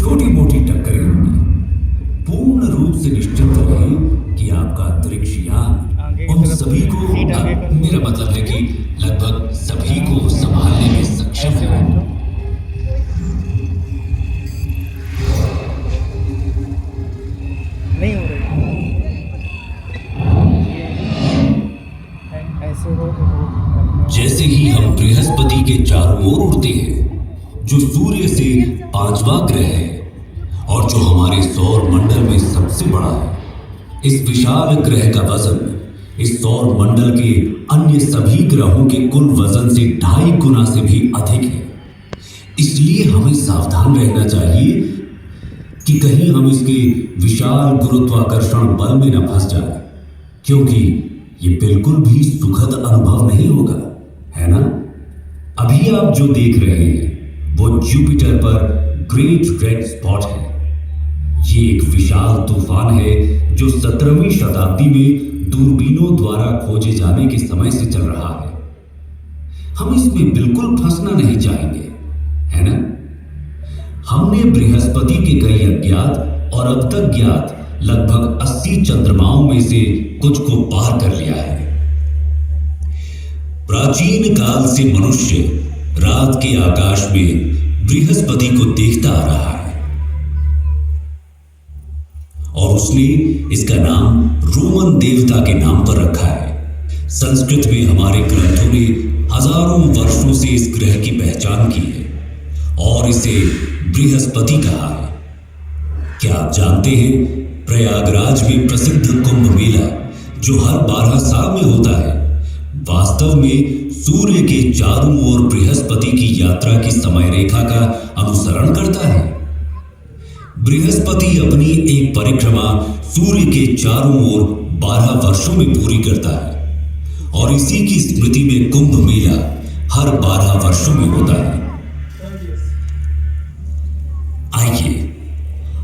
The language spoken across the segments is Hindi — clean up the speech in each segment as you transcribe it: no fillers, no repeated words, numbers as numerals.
छोटी मोटी टक्करें होंगी। पूर्ण रूप से निश्चित रहे कि आपका अंतरिक्ष यान उन सभी को, मेरा मतलब है कि लगभग सभी को संभालने में सक्षम है। नहीं हो रही ऐसे हो तो जैसे ही हम बृहस्पति के चारों ओर उड़ते हैं, जो सूर्य से 5वां ग्रह है और जो हमारे सौर मंडल में सबसे बड़ा है, इस विशाल ग्रह का वजन इस सौर मंडल के अन्य सभी ग्रहों के कुल वजन से 2.5 गुना से भी अधिक है। इसलिए हमें सावधान रहना चाहिए कि कहीं हम इसके विशाल गुरुत्वाकर्षण बल में न फंस जाए, क्योंकि ये बिल्कुल भी सुखद अनुभव नहीं होगा, है ना? अभी आप जो देख रहे हैं वो जुपिटर पर ग्रेट रेड स्पॉट है। ये एक विशाल तूफान है जो 17वीं शताब्दी में दूरबीनों द्वारा खोजे जाने के समय से चल रहा है। हम इसमें बिल्कुल फंसना नहीं चाहेंगे, है ना? हमने बृहस्पति के कई अज्ञात और अब तक ज्ञात लगभग 80 चंद्रमाओं में से कुछ को पार कर लिया है। प्राचीन काल से मनुष्य रात के आकाश में बृहस्पति को देखता आ रहा है और उसने इसका नाम रोमन देवता के नाम पर रखा है। संस्कृत में हमारे ग्रंथों ने हजारों वर्षों से इस ग्रह की पहचान की है और इसे बृहस्पति कहा है। क्या आप जानते हैं, प्रयागराज में प्रसिद्ध कुंभ मेला जो हर 12 साल में होता है, वास्तव में सूर्य के चारों ओर बृहस्पति की यात्रा की समय रेखा का अनुसरण करता है। बृहस्पति अपनी एक परिक्रमा सूर्य के चारों ओर 12 वर्षों में पूरी करता है और इसी की स्मृति में कुंभ मेला हर 12 वर्षों में होता है। आइए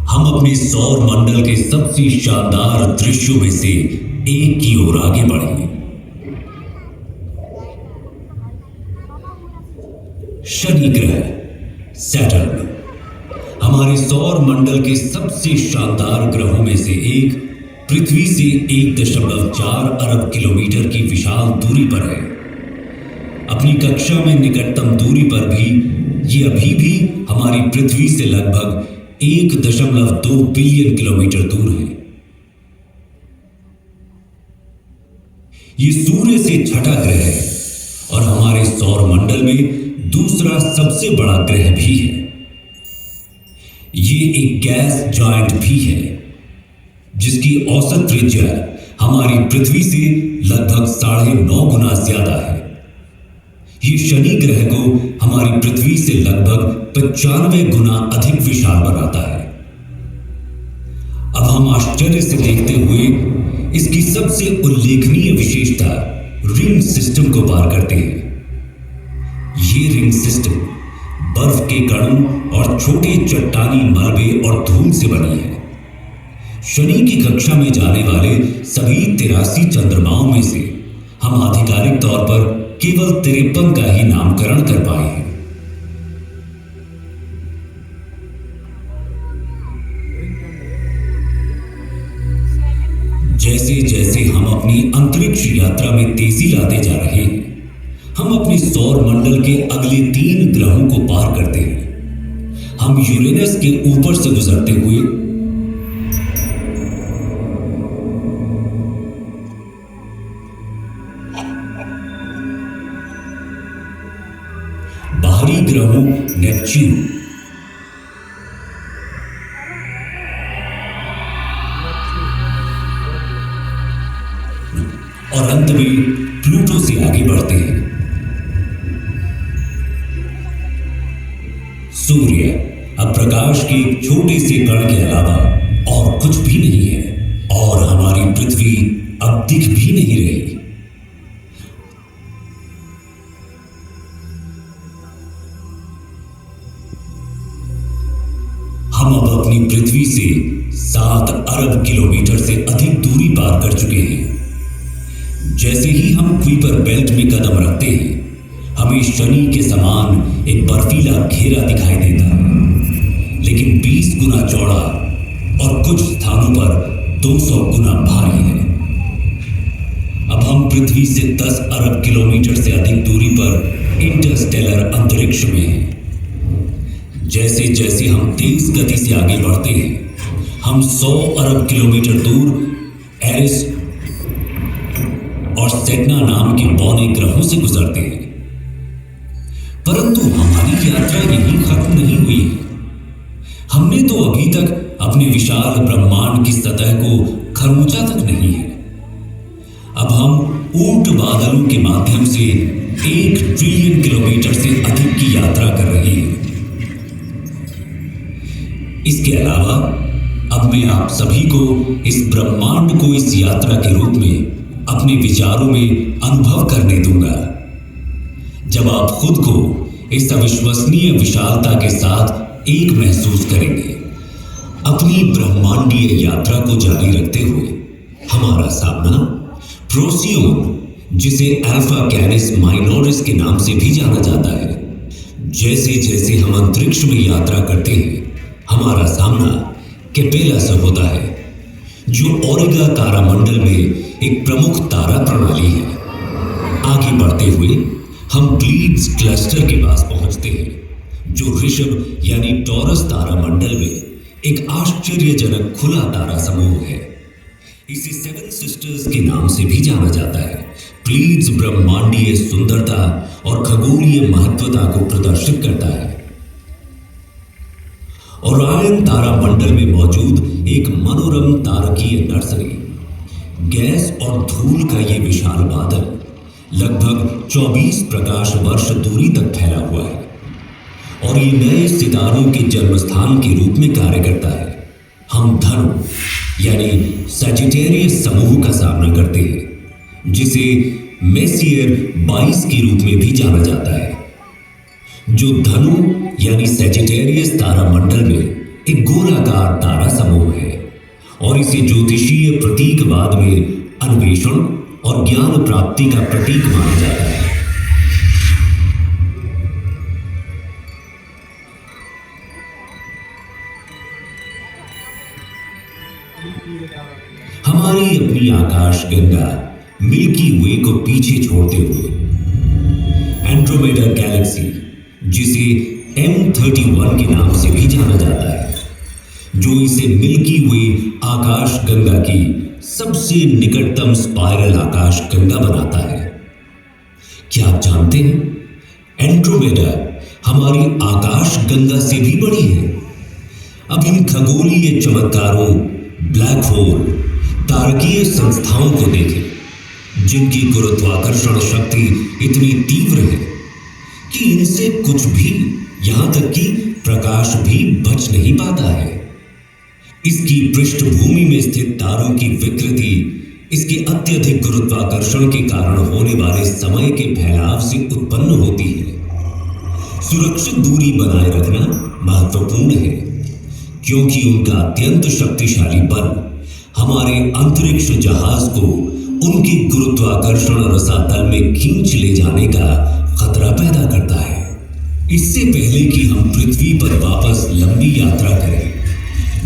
हम अपने सौर मंडल के सबसे शानदार दृश्यों में से एक की ओर आगे बढ़ेंगे। शनि ग्रह, सैटर्न, हमारे सौर मंडल के सबसे शानदार ग्रहों में से एक, पृथ्वी से 1.4 अरब किलोमीटर की विशाल दूरी पर है। अपनी कक्षा में निकटतम दूरी पर भी ये अभी भी हमारी पृथ्वी से लगभग 1.2 बिलियन किलोमीटर दूर है। ये सूर्य से छठा ग्रह है और हमारे सौर मंडल में दूसरा सबसे बड़ा ग्रह भी है। ये एक गैस जायंट भी है जिसकी औसत त्रिज्या हमारी पृथ्वी से लगभग 9.5 गुना ज्यादा है। ये शनि ग्रह को हमारी पृथ्वी से लगभग 95 गुना अधिक विशाल बनाता है। अब हम आश्चर्य से देखते हुए इसकी सबसे उल्लेखनीय विशेषता रिंग सिस्टम को पार करते हैं। ये रिंग सिस्टम बर्फ के कणों और छोटे चट्टानी मलबे और धूल से बनी है। शनि की कक्षा में जाने वाले सभी 83 चंद्रमाओं में से हम आधिकारिक तौर पर केवल 53 का ही नामकरण कर पाए हैं। जैसे जैसे हम अपनी अंतरिक्ष यात्रा में तेजी लाते जा रहे हैं, हम अपने सौर मंडल के अगले 3 ग्रहों को पार करते हैं। हम यूरेनस के ऊपर से गुजरते हुए बाहरी ग्रहों नेपच्यून और अंत में प्लूटो से आगे बढ़ते हैं। सूर्य अब प्रकाश के एक छोटे से कण के अलावा और कुछ भी नहीं है और हमारी पृथ्वी अब दिख भी नहीं रही। हम अब अपनी पृथ्वी से 7 अरब किलोमीटर से अधिक दूरी पार कर चुके हैं। जैसे ही हम क्वीपर बेल्ट में कदम रखते हैं, हमें शनि के समान एक बर्फीला घेरा दिखाई देता है। लेकिन 20 गुना चौड़ा और कुछ स्थानों पर 200 गुना भारी है। अब हम पृथ्वी से 10 अरब किलोमीटर से अधिक दूरी पर इंटरस्टेलर अंतरिक्ष में हैं। जैसे जैसे हम तेज गति से आगे बढ़ते हैं, हम 100 अरब किलोमीटर दूर एरिस और सेगना नाम के बौने ग्रहों से गुजरते हैं। परंतु हमारी यात्रा यहीं खत्म नहीं हुई है। हमने तो अभी तक अपने विशाल ब्रह्मांड की सतह को खरोंचा तक नहीं है। अब हम ऊंट बादलों के माध्यम से 1 ट्रिलियन किलोमीटर से अधिक की यात्रा कर रहे हैं। इसके अलावा अब मैं आप सभी को इस ब्रह्मांड को इस यात्रा के रूप में अपने विचारों में अनुभव करने दूंगा। जब आप खुद को इस अविश्वसनीय विशालता के साथ एक महसूस करेंगे, अपनी ब्रह्मांडीय यात्रा को जारी रखते हुए हमारा सामना प्रोसियोन, जिसे अल्फा कैरिस माइनोरिस के नाम से भी जाना जाता है, जैसे जैसे हम अंतरिक्ष में यात्रा करते हैं, हमारा सामना कैपेला से होता है, जो ओरिगा तारामंडल में एक प्रमुख तारा प्रणाली है। आगे बढ़ते हुए हम प्लीड्स क्लस्टर के पास पहुंचते हैं, जो ऋषभ यानी टॉरस तारामंडल में एक आश्चर्यजनक खुला तारा समूह है। इसे 7 सिस्टर्स के नाम से भी जाना जाता है। प्लीड्स ब्रह्मांडीय सुंदरता और खगोलीय महत्वता को प्रदर्शित करता है। ओरायन तारामंडल में मौजूद एक मनोरम तारकीय नर्सरी, गैस और धूल का ये विशाल बादल लगभग 24 प्रकाश वर्ष दूरी तक फैला हुआ है और ये नए सितारों के जन्मस्थान के रूप में कार्य करता है। हम धनु यानी सजिटेरियस समूह का सामना करते हैं, जिसे मेसियर 22 के रूप में भी जाना जाता है, जो धनु यानी सजिटेरियस तारामंडल में एक गोलाकार तारा समूह है और इसे ज्योतिषीय प्रतीकवाद में अन्वेषण और ज्ञान प्राप्ति का प्रतीक माना जाता है। हमारी अपनी आकाश गंगा मिल्की वे को पीछे छोड़ते हुए एंड्रोमेडा गैलेक्सी, जिसे M31 के नाम से भी जाना जाता है, जो इसे मिल्की वे आकाश गंगा की सबसे निकटतम स्पाइरल आकाश गंगा बनाता है। क्या आप जानते हैं एंड्रोमेडा हमारी आकाश गंगा से भी बड़ी है। अब इन खगोलीय चमत्कारों, ब्लैक होल, तारकीय संस्थाओं को देखें, जिनकी गुरुत्वाकर्षण शक्ति इतनी तीव्र है कि इनसे कुछ भी, यहां तक कि प्रकाश भी बच नहीं पाता है। इसकी पृष्ठभूमि में स्थित तारों की विकृति इसके अत्यधिक गुरुत्वाकर्षण के कारण होने वाले समय के फैलाव से उत्पन्न होती है। सुरक्षित दूरी बनाए रखना महत्वपूर्ण है, क्योंकि उनका अत्यंत शक्तिशाली बल हमारे अंतरिक्ष जहाज को उनके गुरुत्वाकर्षण रसातल में खींच ले जाने का खतरा पैदा करता है। इससे पहले कि हम पृथ्वी पर वापस लंबी यात्रा करें,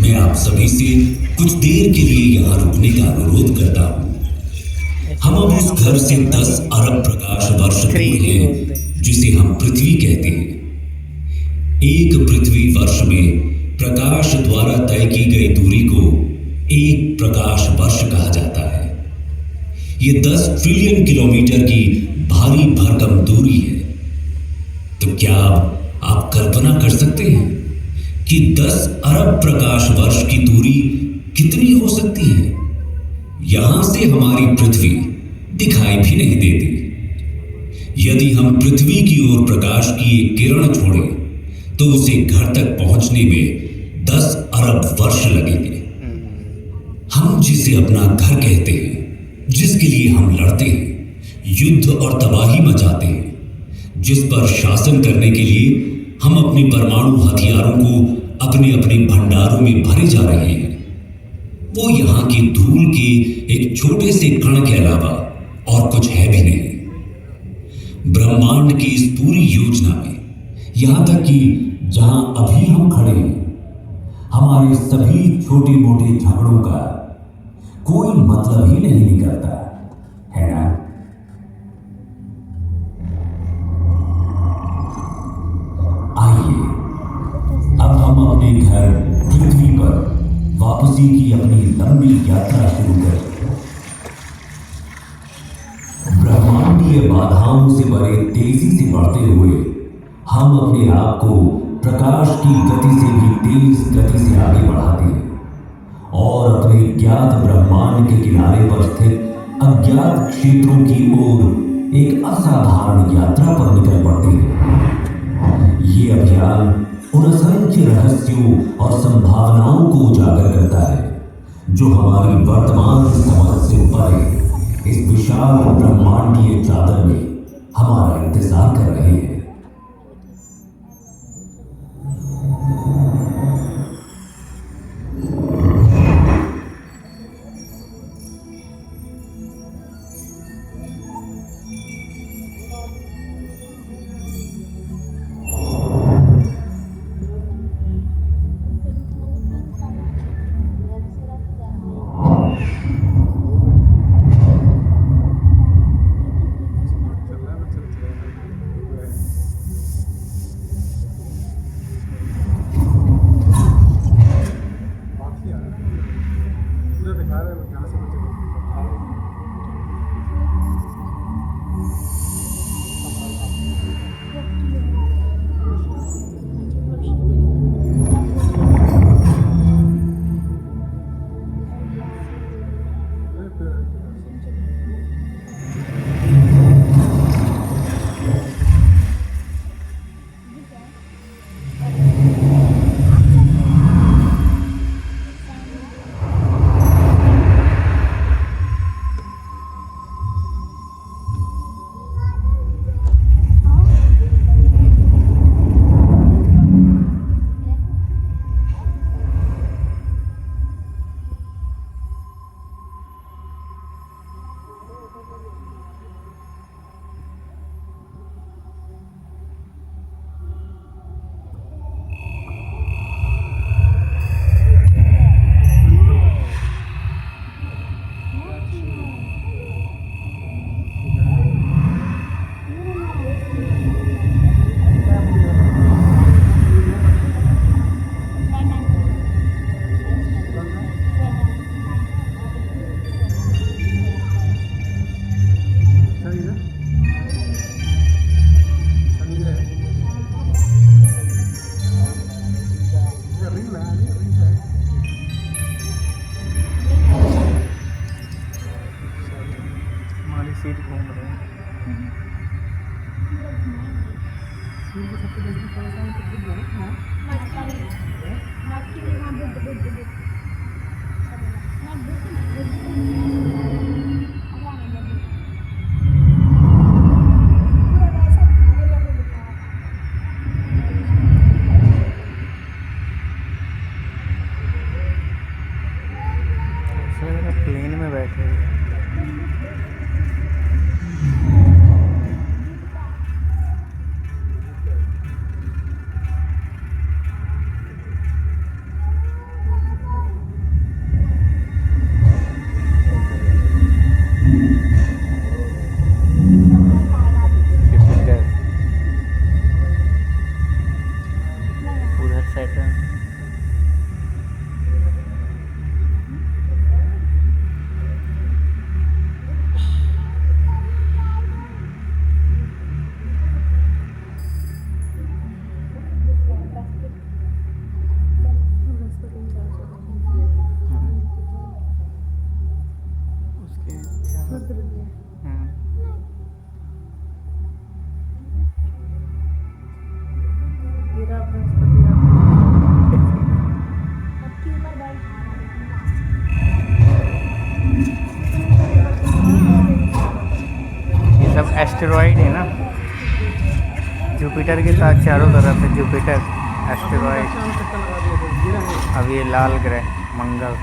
मैं आप सभी से कुछ देर के लिए यहाँ रुकने का अनुरोध करता हूँ। हम अब उस घर से 10 अरब प्रकाश वर्ष दूर हैं, जिसे हम पृथ्वी कहते हैं। एक पृथ्वी वर्ष में प्रकाश द्वारा तय की गई दूरी को एक प्रकाश वर्ष कहा जाता है। ये 10 ट्रिलियन किलोमीटर की भारी भरकम दूरी है। तो क्या आप कल्पना कर सकते हैं कि 10 अरब प्रकाश वर्ष की दूरी कितनी हो सकती है? यहां से हमारी पृथ्वी दिखाई भी नहीं देती। यदि हम पृथ्वी की ओर प्रकाश की एक किरण छोड़ें, तो उसे घर तक पहुंचने में 10 अरब वर्ष लगेंगे। हम जिसे अपना घर कहते हैं, जिसके लिए हम लड़ते हैं, युद्ध और तबाही मचाते हैं, जिस पर शासन करने के लिए हम अपनी परमाणु हथियारों को अपने अपने भंडारों में भरे जा रहे हैं, वो यहाँ की धूल के एक छोटे से कण के अलावा और कुछ है भी नहीं। ब्रह्मांड की इस पूरी योजना में, यहाँ तक कि जहाँ अभी हम खड़े हैं, हमारे सभी छोटे मोटे झगड़ों का कोई मतलब ही नहीं निकलता है ना। आइए अब हम अपने घर पृथ्वी पर वापसी की अपनी लंबी यात्रा शुरू करें। ब्रह्मांडीय बाधाओं से भरे तेजी से बढ़ते हुए हम अपने आप को प्रकाश की गति से भी तेज गति से आगे बढ़ाते हैं और अपने ज्ञात ब्रह्मांड के किनारे पर स्थित अज्ञात क्षेत्रों की ओर एक असाधारण यात्रा पर निकल पड़ते हैं। ये अभियान उन असंख्य रहस्यों और संभावनाओं को उजागर करता है जो हमारी वर्तमान समझ से परे इस विशाल ब्रह्मांडीय चादर में हमारा इंतजार कर रहे हैं। सीट घूम रहे हैं। प्लेन में बैठे हैं। उधर सैटर्न एस्टेरॉइड है ना, जुपिटर के साथ चारों तरफ है जुपिटर एस्टेरॉइड। अब ये लाल ग्रह मंगल।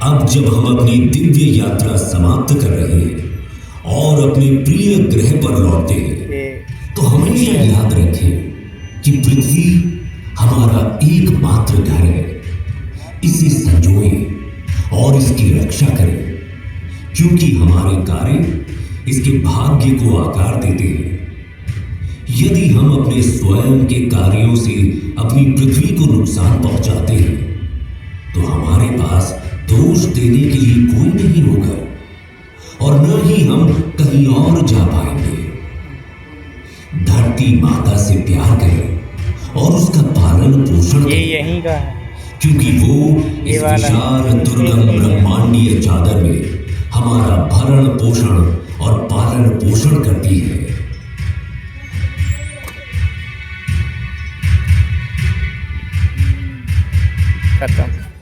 अब जब हम अपनी दिव्य यात्रा समाप्त कर रहे हैं और अपने प्रिय ग्रह पर लौटते हैं, ये तो हमेशा याद रखें कि पृथ्वी हमारा एकमात्र घर है। इसे संजोएं और इसकी रक्षा करें, क्योंकि हमारे कार्य इसके भाग्य को आकार देते हैं। यदि हम अपने स्वयं के कार्यों से अपनी पृथ्वी को नुकसान पहुंचाते हैं, तो हमारे पास दोष देने के लिए कोई नहीं होगा और न ही हम कहीं और जा पाएंगे। धरती माता से प्यार करें और उसका पालन पोषण ये करें, यहीं का है। क्योंकि वो इस वाला विशाल दुर्गम ब्रह्मांडीय चादर में हमारा भरण पोषण और पालन पोषण करती है। खत्म।